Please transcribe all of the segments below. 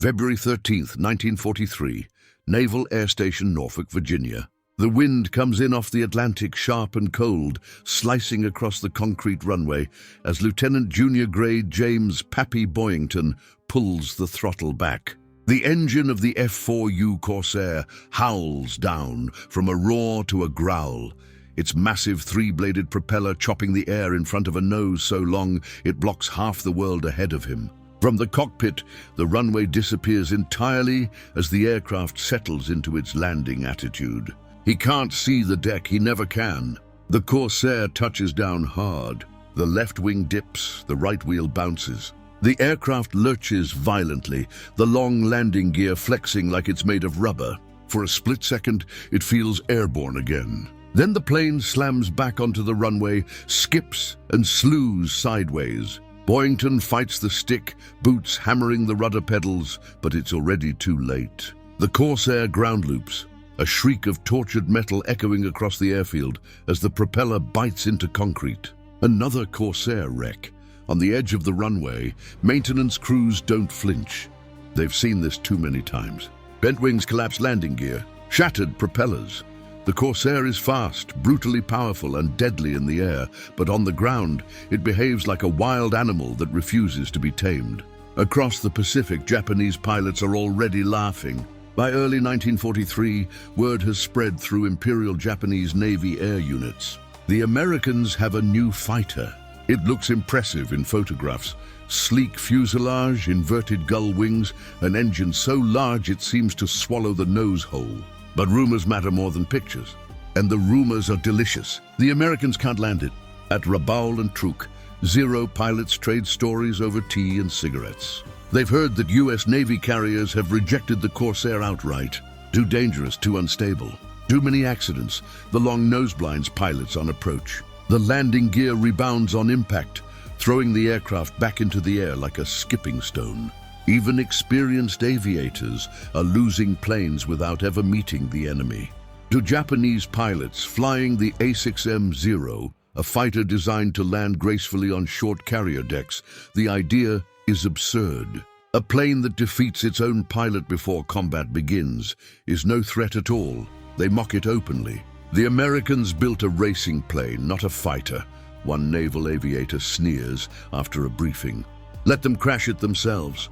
February 13th, 1943, Naval Air Station, Norfolk, Virginia. The wind comes in off the Atlantic, sharp and cold, slicing across the concrete runway as Lieutenant Junior Grade James "Pappy" Boyington pulls the throttle back. The engine of the F4U Corsair howls down from a roar to a growl, its massive three-bladed propeller chopping the air in front of a nose so long it blocks half the world ahead of him. From the cockpit, the runway disappears entirely as the aircraft settles into its landing attitude. He can't see the deck, he never can. The Corsair touches down hard. The left wing dips, the right wheel bounces. The aircraft lurches violently, the long landing gear flexing like it's made of rubber. For a split second, it feels airborne again. Then the plane slams back onto the runway, skips and slews sideways. Boyington fights the stick, boots hammering the rudder pedals, but it's already too late. The Corsair ground loops, a shriek of tortured metal echoing across the airfield as the propeller bites into concrete. Another Corsair wreck. On the edge of the runway, maintenance crews don't flinch. They've seen this too many times. Bent wings, collapsed landing gear, shattered propellers. The Corsair is fast, brutally powerful and deadly in the air, but on the ground, it behaves like a wild animal that refuses to be tamed. Across the Pacific, Japanese pilots are already laughing. By early 1943, word has spread through Imperial Japanese Navy air units. The Americans have a new fighter. It looks impressive in photographs. Sleek fuselage, inverted gull wings, an engine so large it seems to swallow the nose hole. But rumors matter more than pictures. And the rumors are delicious. The Americans can't land it. At Rabaul and Truk, Zero pilots trade stories over tea and cigarettes. They've heard that U.S. Navy carriers have rejected the Corsair outright. Too dangerous, too unstable. Too many accidents. The long noseblinds pilots on approach. The landing gear rebounds on impact, throwing the aircraft back into the air like a skipping stone. Even experienced aviators are losing planes without ever meeting the enemy. To Japanese pilots flying the A6M-0, a fighter designed to land gracefully on short carrier decks, the idea is absurd. A plane that defeats its own pilot before combat begins is no threat at all. They mock it openly. The Americans built a racing plane, not a fighter, one naval aviator sneers after a briefing. Let them crash it themselves.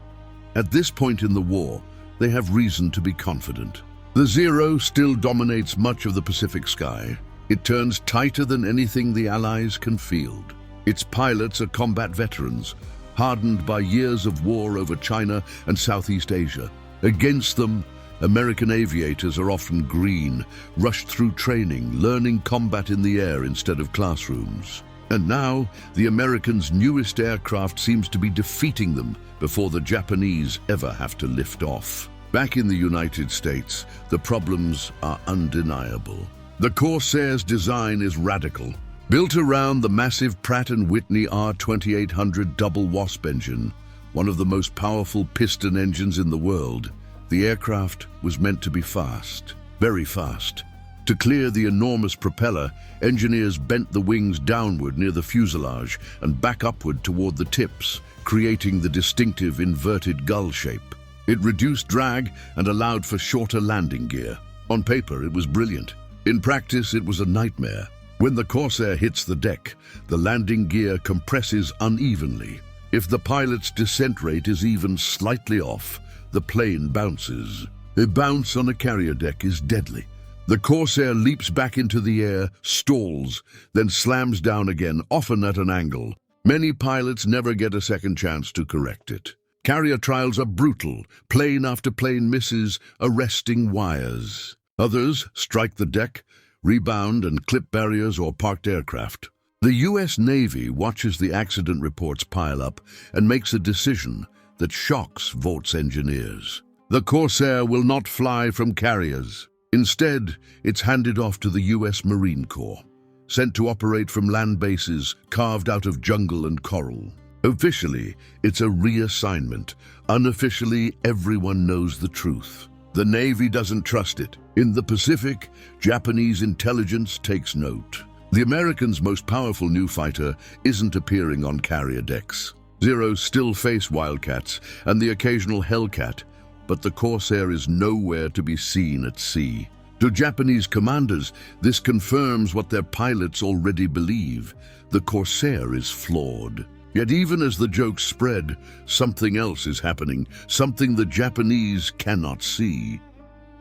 At this point in the war, they have reason to be confident. The Zero still dominates much of the Pacific sky. It turns tighter than anything the Allies can field. Its pilots are combat veterans, hardened by years of war over China and Southeast Asia. Against them, American aviators are often green, rushed through training, learning combat in the air instead of classrooms. And now, the Americans' newest aircraft seems to be defeating them before the Japanese ever have to lift off. Back in the United States, the problems are undeniable. The Corsair's design is radical. Built around the massive Pratt & Whitney R2800 double Wasp engine, one of the most powerful piston engines in the world, the aircraft was meant to be fast, very fast. To clear the enormous propeller, engineers bent the wings downward near the fuselage and back upward toward the tips, creating the distinctive inverted gull shape. It reduced drag and allowed for shorter landing gear. On paper, it was brilliant. In practice, it was a nightmare. When the Corsair hits the deck, the landing gear compresses unevenly. If the pilot's descent rate is even slightly off, the plane bounces. A bounce on a carrier deck is deadly. The Corsair leaps back into the air, stalls, then slams down again, often at an angle. Many pilots never get a second chance to correct it. Carrier trials are brutal. Plane after plane misses, arresting wires. Others strike the deck, rebound and clip barriers or parked aircraft. The U.S. Navy watches the accident reports pile up and makes a decision that shocks Vaught's engineers. The Corsair will not fly from carriers. Instead, it's handed off to the U.S. Marine Corps, sent to operate from land bases carved out of jungle and coral. Officially, it's a reassignment. Unofficially, everyone knows the truth. The Navy doesn't trust it. In the Pacific, Japanese intelligence takes note. The Americans' most powerful new fighter isn't appearing on carrier decks. Zeros still face Wildcats and the occasional Hellcat, but the Corsair is nowhere to be seen at sea. To Japanese commanders, this confirms what their pilots already believe. The Corsair is flawed. Yet even as the jokes spread, something else is happening, something the Japanese cannot see.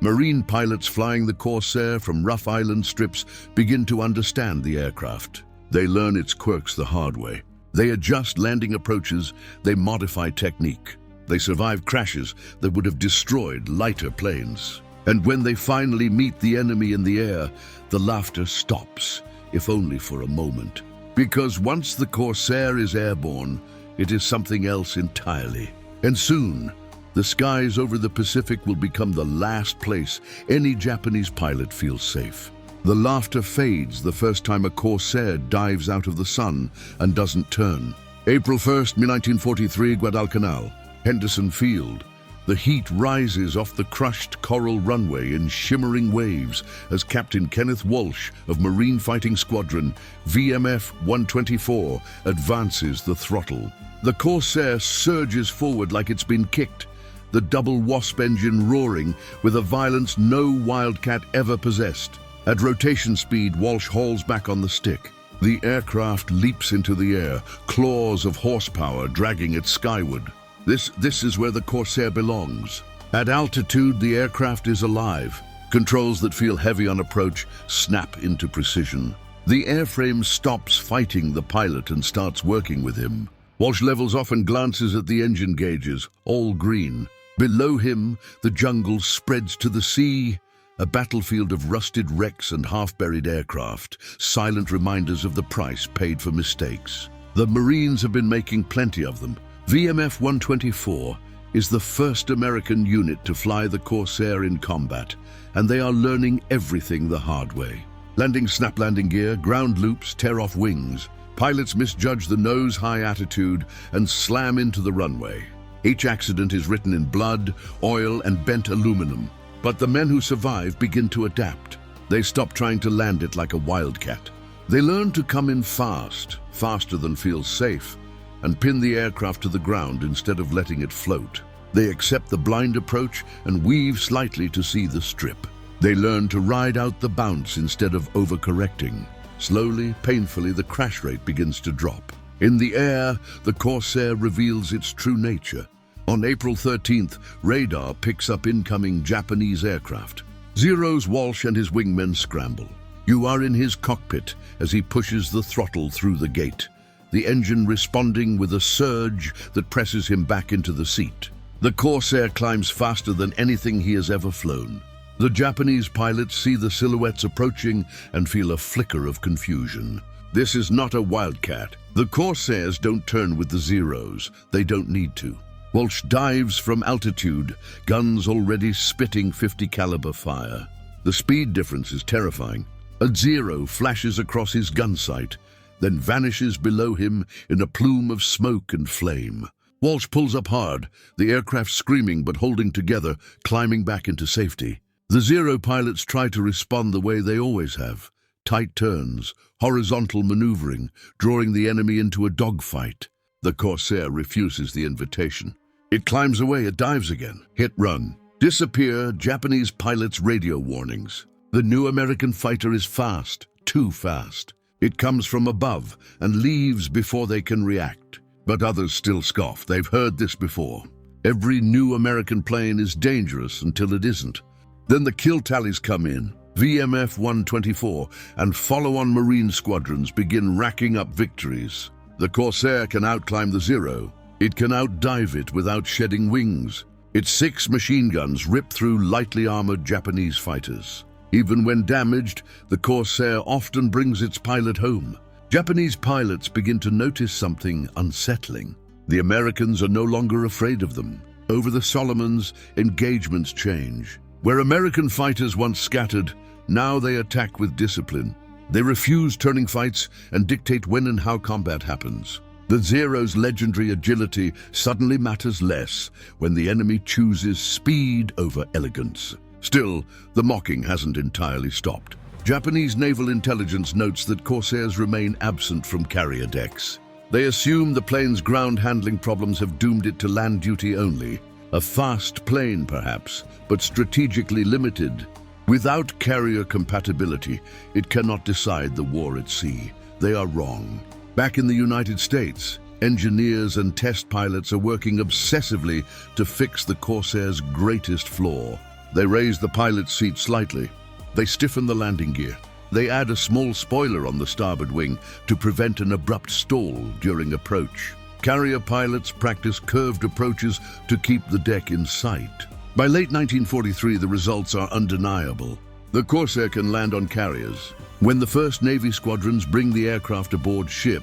Marine pilots flying the Corsair from rough island strips begin to understand the aircraft. They learn its quirks the hard way. They adjust landing approaches, they modify technique. They survive crashes that would have destroyed lighter planes. And when they finally meet the enemy in the air, the laughter stops, if only for a moment. Because once the Corsair is airborne, it is something else entirely. And soon, the skies over the Pacific will become the last place any Japanese pilot feels safe. The laughter fades the first time a Corsair dives out of the sun and doesn't turn. April 1st, 1943, Guadalcanal, Henderson Field. The heat rises off the crushed coral runway in shimmering waves as Captain Kenneth Walsh of Marine Fighting Squadron VMF 124 advances the throttle. The Corsair surges forward like it's been kicked, the double Wasp engine roaring with a violence no Wildcat ever possessed. At rotation speed, Walsh hauls back on the stick. The aircraft leaps into the air, claws of horsepower dragging it skyward. This is where the Corsair belongs. At altitude, the aircraft is alive. Controls that feel heavy on approach snap into precision. The airframe stops fighting the pilot and starts working with him. Walsh levels off and glances at the engine gauges, all green. Below him, the jungle spreads to the sea, a battlefield of rusted wrecks and half-buried aircraft, silent reminders of the price paid for mistakes. The Marines have been making plenty of them. VMF 124 is the first American unit to fly the Corsair in combat, and they are learning everything the hard way. Landing snap landing gear, ground loops, tear off wings. Pilots misjudge the nose-high attitude and slam into the runway. Each accident is written in blood, oil, and bent aluminum. But the men who survive begin to adapt. They stop trying to land it like a Wildcat. They learn to come in fast, faster than feels safe, and pin the aircraft to the ground instead of letting it float. They accept the blind approach and weave slightly to see the strip. They learn to ride out the bounce instead of overcorrecting. Slowly, painfully, the crash rate begins to drop. In the air, the Corsair reveals its true nature. On April 13th, radar picks up incoming Japanese aircraft. Zero's Walsh and his wingmen scramble. You are in his cockpit as he pushes the throttle through the gate, the engine responding with a surge that presses him back into the seat. The Corsair climbs faster than anything he has ever flown. The Japanese pilots see the silhouettes approaching and feel a flicker of confusion. This is not a Wildcat. The Corsairs don't turn with the Zeros. They don't need to. Walsh dives from altitude, guns already spitting .50 caliber fire. The speed difference is terrifying. A Zero flashes across his gun sight, then vanishes below him in a plume of smoke and flame. Walsh pulls up hard, the aircraft screaming but holding together, climbing back into safety. The Zero pilots try to respond the way they always have. Tight turns, horizontal maneuvering, drawing the enemy into a dogfight. The Corsair refuses the invitation. It climbs away, it dives again. Hit run. Disappear, Japanese pilots' radio warnings. The new American fighter is fast, too fast. It comes from above and leaves before they can react. But others still scoff. They've heard this before. Every new American plane is dangerous until it isn't. Then the kill tallies come in. VMF 124 and follow-on Marine squadrons begin racking up victories. The Corsair can outclimb the Zero. It can outdive it without shedding wings. Its 6 machine guns rip through lightly armored Japanese fighters. Even when damaged, the Corsair often brings its pilot home. Japanese pilots begin to notice something unsettling. The Americans are no longer afraid of them. Over the Solomons, engagements change. Where American fighters once scattered, now they attack with discipline. They refuse turning fights and dictate when and how combat happens. The Zero's legendary agility suddenly matters less when the enemy chooses speed over elegance. Still, the mocking hasn't entirely stopped. Japanese naval intelligence notes that Corsairs remain absent from carrier decks. They assume the plane's ground handling problems have doomed it to land duty only. A fast plane, perhaps, but strategically limited. Without carrier compatibility, it cannot decide the war at sea. They are wrong. Back in the United States, engineers and test pilots are working obsessively to fix the Corsair's greatest flaw. They raise the pilot's seat slightly. They stiffen the landing gear. They add a small spoiler on the starboard wing to prevent an abrupt stall during approach. Carrier pilots practice curved approaches to keep the deck in sight. By late 1943, the results are undeniable. The Corsair can land on carriers. When the first Navy squadrons bring the aircraft aboard ship,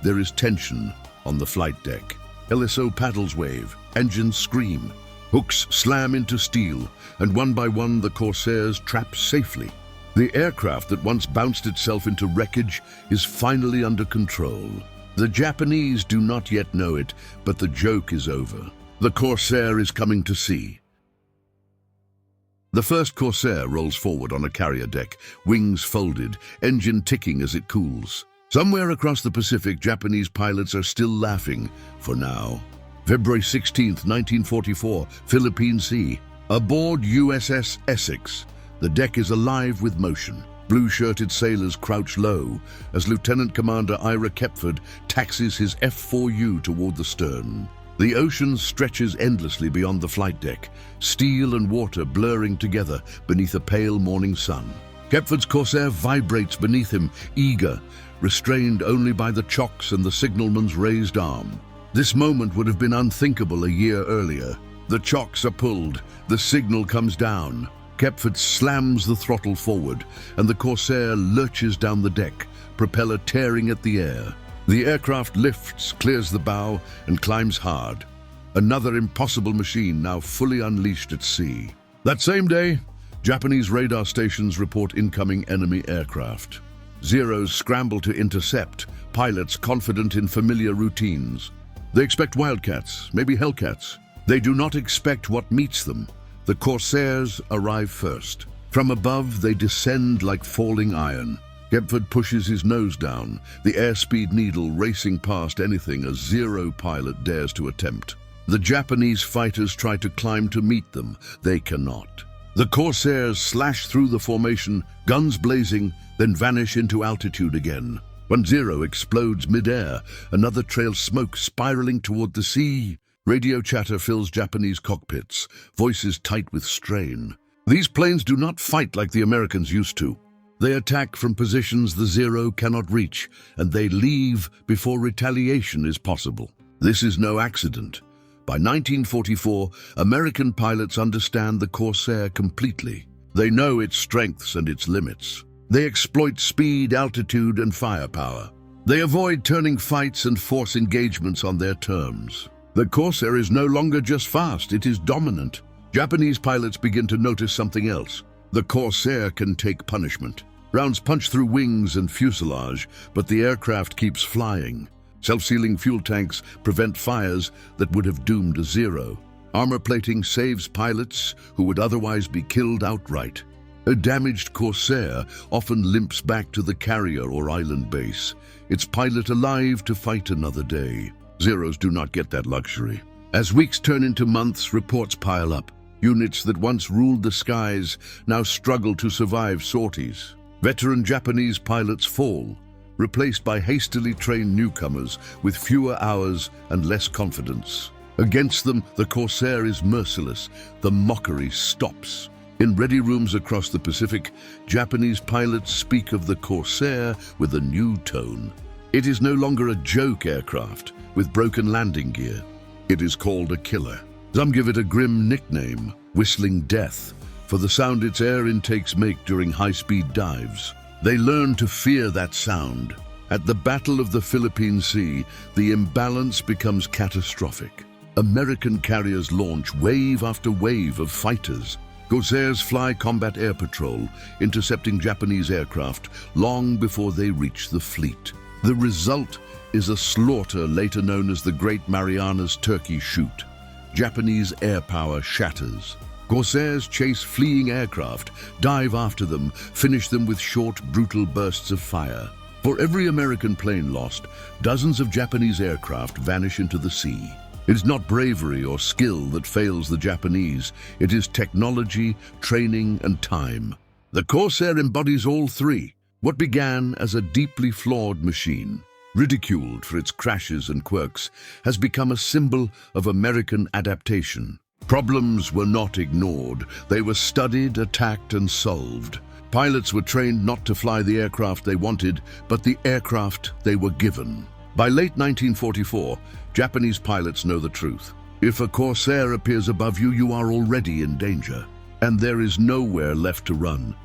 there is tension on the flight deck. LSO paddles wave, engines scream, hooks slam into steel, and one by one the Corsairs trap safely. The aircraft that once bounced itself into wreckage is finally under control. The Japanese do not yet know it, but the joke is over. The Corsair is coming to sea. The first Corsair rolls forward on a carrier deck, wings folded, engine ticking as it cools. Somewhere across the Pacific, Japanese pilots are still laughing, for now. February 16, 1944, Philippine Sea. Aboard USS Essex, the deck is alive with motion. Blue-shirted sailors crouch low as Lieutenant Commander Ira Kepford taxis his F4U toward the stern. The ocean stretches endlessly beyond the flight deck, steel and water blurring together beneath a pale morning sun. Kepford's Corsair vibrates beneath him, eager, restrained only by the chocks and the signalman's raised arm. This moment would have been unthinkable a year earlier. The chocks are pulled, the signal comes down. Kepford slams the throttle forward, and the Corsair lurches down the deck, propeller tearing at the air. The aircraft lifts, clears the bow, and climbs hard. Another impossible machine now fully unleashed at sea. That same day, Japanese radar stations report incoming enemy aircraft. Zeros scramble to intercept, pilots confident in familiar routines. They expect Wildcats, maybe Hellcats. They do not expect what meets them. The Corsairs arrive first. From above, they descend like falling iron. Kepford pushes his nose down, the airspeed needle racing past anything a Zero pilot dares to attempt. The Japanese fighters try to climb to meet them. They cannot. The Corsairs slash through the formation, guns blazing, then vanish into altitude again. When Zero explodes mid-air, another trails smoke spiraling toward the sea. Radio chatter fills Japanese cockpits, voices tight with strain. These planes do not fight like the Americans used to. They attack from positions the Zero cannot reach, and they leave before retaliation is possible. This is no accident. By 1944, American pilots understand the Corsair completely. They know its strengths and its limits. They exploit speed, altitude, and firepower. They avoid turning fights and force engagements on their terms. The Corsair is no longer just fast, it is dominant. Japanese pilots begin to notice something else. The Corsair can take punishment. Rounds punch through wings and fuselage, but the aircraft keeps flying. Self-sealing fuel tanks prevent fires that would have doomed a Zero. Armor plating saves pilots who would otherwise be killed outright. A damaged Corsair often limps back to the carrier or island base, its pilot alive to fight another day. Zeros do not get that luxury. As weeks turn into months, reports pile up. Units that once ruled the skies now struggle to survive sorties. Veteran Japanese pilots fall, replaced by hastily trained newcomers with fewer hours and less confidence. Against them, the Corsair is merciless. The mockery stops. In ready rooms across the Pacific, Japanese pilots speak of the Corsair with a new tone. It is no longer a joke aircraft with broken landing gear. It is called a killer. Some give it a grim nickname, Whistling Death, for the sound its air intakes make during high-speed dives. They learn to fear that sound. At the Battle of the Philippine Sea, the imbalance becomes catastrophic. American carriers launch wave after wave of fighters. Corsairs fly combat air patrol, intercepting Japanese aircraft long before they reach the fleet. The result is a slaughter later known as the Great Marianas Turkey Shoot. Japanese air power shatters. Corsairs chase fleeing aircraft, dive after them, finish them with short, brutal bursts of fire. For every American plane lost, dozens of Japanese aircraft vanish into the sea. It is not bravery or skill that fails the Japanese. It is technology, training, and time. The Corsair embodies all three. What began as a deeply flawed machine, ridiculed for its crashes and quirks, has become a symbol of American adaptation. Problems were not ignored. They were studied, attacked, and solved. Pilots were trained not to fly the aircraft they wanted, but the aircraft they were given. By late 1944, Japanese pilots know the truth. If a Corsair appears above you, you are already in danger, and there is nowhere left to run.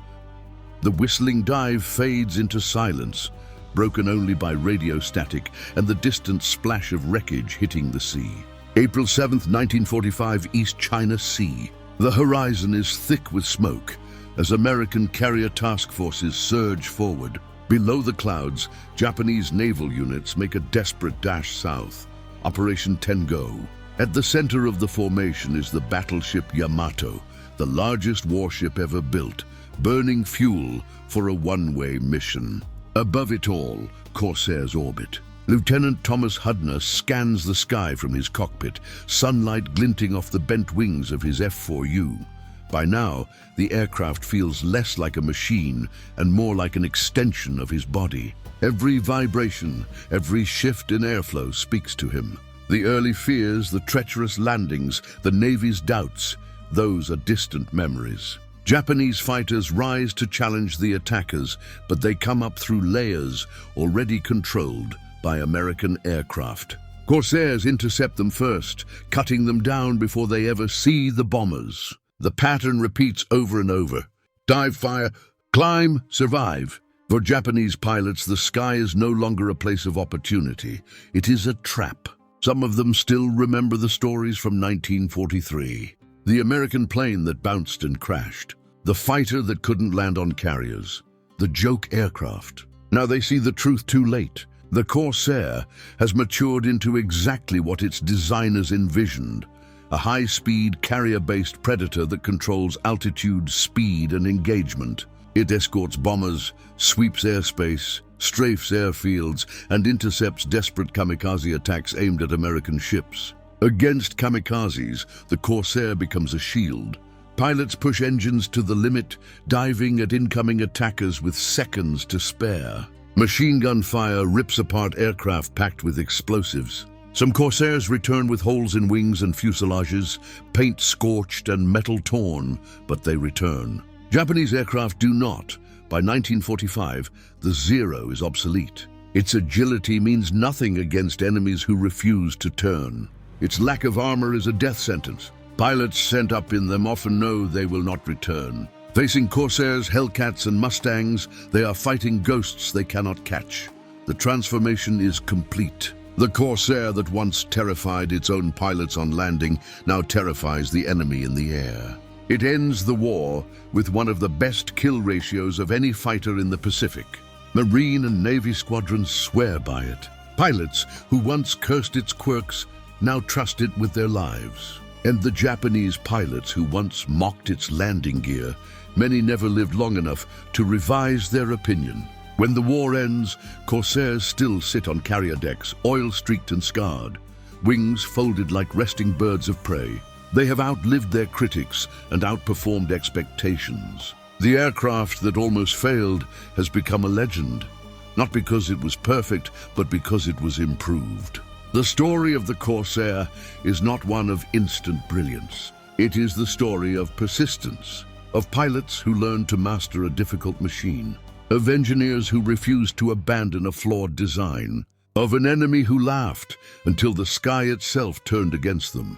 The whistling dive fades into silence, broken only by radio static and the distant splash of wreckage hitting the sea. April 7, 1945, East China Sea. The horizon is thick with smoke as American carrier task forces surge forward. Below the clouds, Japanese naval units make a desperate dash south. Operation Tengo. At the center of the formation is the battleship Yamato, the largest warship ever built, burning fuel for a one-way mission. Above it all, Corsair's orbit. Lieutenant Thomas Hudner scans the sky from his cockpit, sunlight glinting off the bent wings of his F4U. By now, the aircraft feels less like a machine and more like an extension of his body. Every vibration, every shift in airflow speaks to him. The early fears, the treacherous landings, the Navy's doubts, those are distant memories. Japanese fighters rise to challenge the attackers, but they come up through layers already controlled by American aircraft. Corsairs intercept them first, cutting them down before they ever see the bombers. The pattern repeats over and over. Dive, fire, climb, survive. For Japanese pilots, the sky is no longer a place of opportunity. It is a trap. Some of them still remember the stories from 1943. The American plane that bounced and crashed. The fighter that couldn't land on carriers. The joke aircraft. Now they see the truth too late. The Corsair has matured into exactly what its designers envisioned. A high-speed, carrier-based predator that controls altitude, speed, and engagement. It escorts bombers, sweeps airspace, strafes airfields, and intercepts desperate kamikaze attacks aimed at American ships. Against kamikazes, the Corsair becomes a shield. Pilots push engines to the limit, diving at incoming attackers with seconds to spare. Machine gun fire rips apart aircraft packed with explosives. Some Corsairs return with holes in wings and fuselages, paint scorched and metal torn, but they return. Japanese aircraft do not. By 1945, the Zero is obsolete. Its agility means nothing against enemies who refuse to turn. Its lack of armor is a death sentence. Pilots sent up in them often know they will not return. Facing Corsairs, Hellcats, and Mustangs, they are fighting ghosts they cannot catch. The transformation is complete. The Corsair that once terrified its own pilots on landing now terrifies the enemy in the air. It ends the war with one of the best kill ratios of any fighter in the Pacific. Marine and Navy squadrons swear by it. Pilots who once cursed its quirks now trust it with their lives. And the Japanese pilots who once mocked its landing gear, many never lived long enough to revise their opinion. When the war ends, Corsairs still sit on carrier decks, oil-streaked and scarred, wings folded like resting birds of prey. They have outlived their critics and outperformed expectations. The aircraft that almost failed has become a legend, not because it was perfect, but because it was improved. The story of the Corsair is not one of instant brilliance. It is the story of persistence, of pilots who learned to master a difficult machine, of engineers who refused to abandon a flawed design, of an enemy who laughed until the sky itself turned against them.